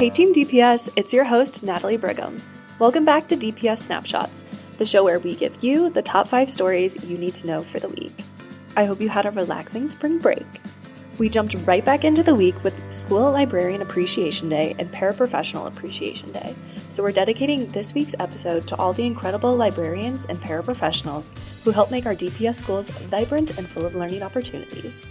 Hey Team DPS, it's your host, Natalie Brigham. Welcome back to DPS Snapshots, the show where we give you the top 5 stories you need to know for the week. I hope you had a relaxing spring break. We jumped right back into the week with School Librarian Appreciation Day and Paraprofessional Appreciation Day, so we're dedicating this week's episode to all the incredible librarians and paraprofessionals who help make our DPS schools vibrant and full of learning opportunities.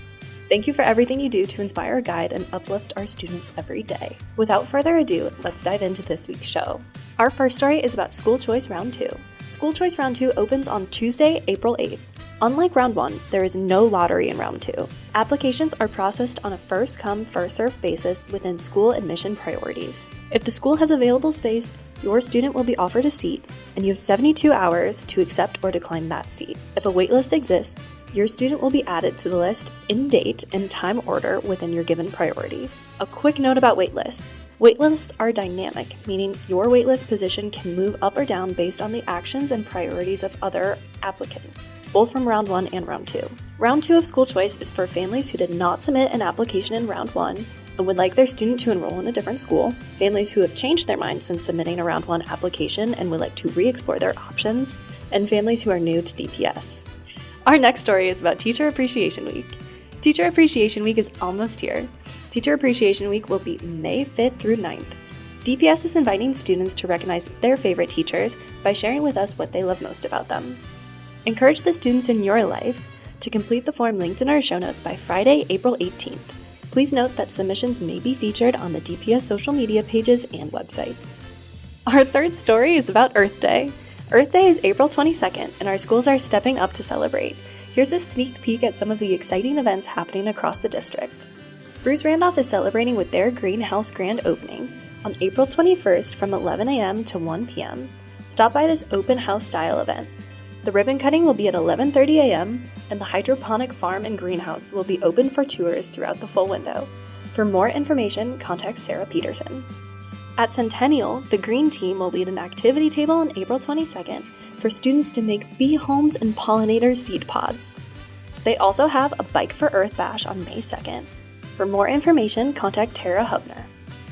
Thank you for everything you do to inspire, guide, and uplift our students every day. Without further ado, let's dive into this week's show. Our first story is about SchoolChoice Round 2. SchoolChoice Round 2 opens on Tuesday, April 8th. Unlike Round 1, there is no lottery in Round 2. Applications are processed on a first-come, first-served basis within school admission priorities. If the school has available space, your student will be offered a seat, and you have 72 hours to accept or decline that seat. If a waitlist exists, your student will be added to the list in date and time order within your given priority. A quick note about waitlists. Waitlists are dynamic, meaning your waitlist position can move up or down based on the actions and priorities of other applicants, both from Round 1 and Round 2. Round 2 of SchoolChoice is for families who did not submit an application in Round 1 and would like their student to enroll in a different school, families who have changed their minds since submitting a Round 1 application and would like to re-explore their options, and families who are new to DPS. Our next story is about Teacher Appreciation Week. Teacher Appreciation Week is almost here. Teacher Appreciation Week will be May 5th through 9th. DPS is inviting students to recognize their favorite teachers by sharing with us what they love most about them. Encourage the students in your life to complete the form linked in our show notes by Friday, April 18th. Please note that submissions may be featured on the DPS social media pages and website. Our third story is about Earth Day. Earth Day is April 22nd, and our schools are stepping up to celebrate. Here's a sneak peek at some of the exciting events happening across the district. Bruce Randolph is celebrating with their greenhouse grand opening on April 21st from 11 a.m. to 1 p.m. Stop by this open house style event. The ribbon cutting will be at 11:30 a.m., and the hydroponic farm and greenhouse will be open for tours throughout the full window. For more information, contact Sarah Peterson. At Centennial, the Green Team will lead an activity table on April 22nd for students to make bee homes and pollinator seed pods. They also have a Bike for Earth bash on May 2nd. For more information, contact Tara Hubner.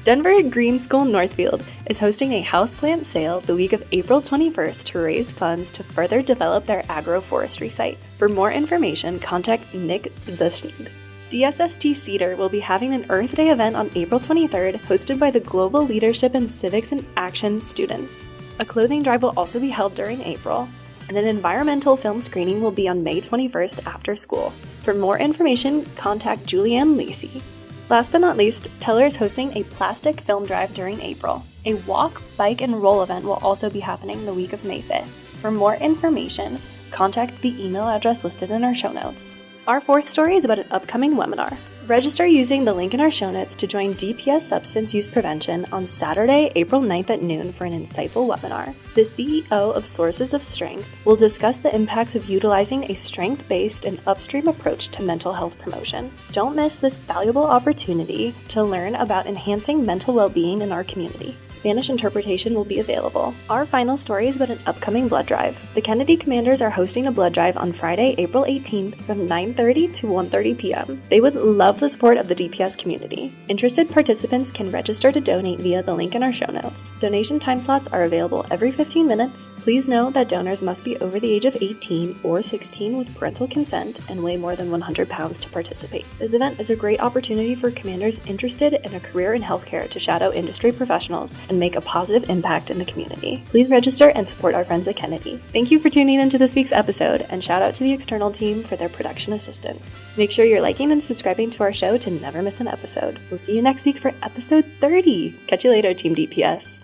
Denver Green School Northfield is hosting a houseplant sale the week of April 21st to raise funds to further develop their agroforestry site. For more information, contact Nick Zuschnied. DSST Cedar will be having an Earth Day event on April 23rd, hosted by the Global Leadership in Civics and Action students. A clothing drive will also be held during April, and an environmental film screening will be on May 21st after school. For more information, contact Julianne Lacey. Last but not least, Teller is hosting a plastic film drive during April. A walk, bike, and roll event will also be happening the week of May 5th. For more information, contact the email address listed in our show notes. Our fourth story is about an upcoming webinar. Register using the link in our show notes to join DPS Substance Use Prevention on Saturday, April 9th at noon for an insightful webinar. The CEO of Sources of Strength will discuss the impacts of utilizing a strength-based and upstream approach to mental health promotion. Don't miss this valuable opportunity to learn about enhancing mental well-being in our community. Spanish interpretation will be available. Our final story is about an upcoming blood drive. The Kennedy Commanders are hosting a blood drive on Friday, April 18th from 9:30 to 1:30 p.m. They would love the support of the DPS community. Interested participants can register to donate via the link in our show notes. Donation time slots are available every 15 minutes. Please note that donors must be over the age of 18 or 16 with parental consent and weigh more than 100 pounds to participate. This event is a great opportunity for commanders interested in a career in healthcare to shadow industry professionals and make a positive impact in the community. Please register and support our friends at Kennedy. Thank you for tuning into this week's episode, and shout out to the external team for their production assistance. Make sure you're liking and subscribing to our show to never miss an episode. We'll see you next week for episode 30. Catch you later, Team DPS.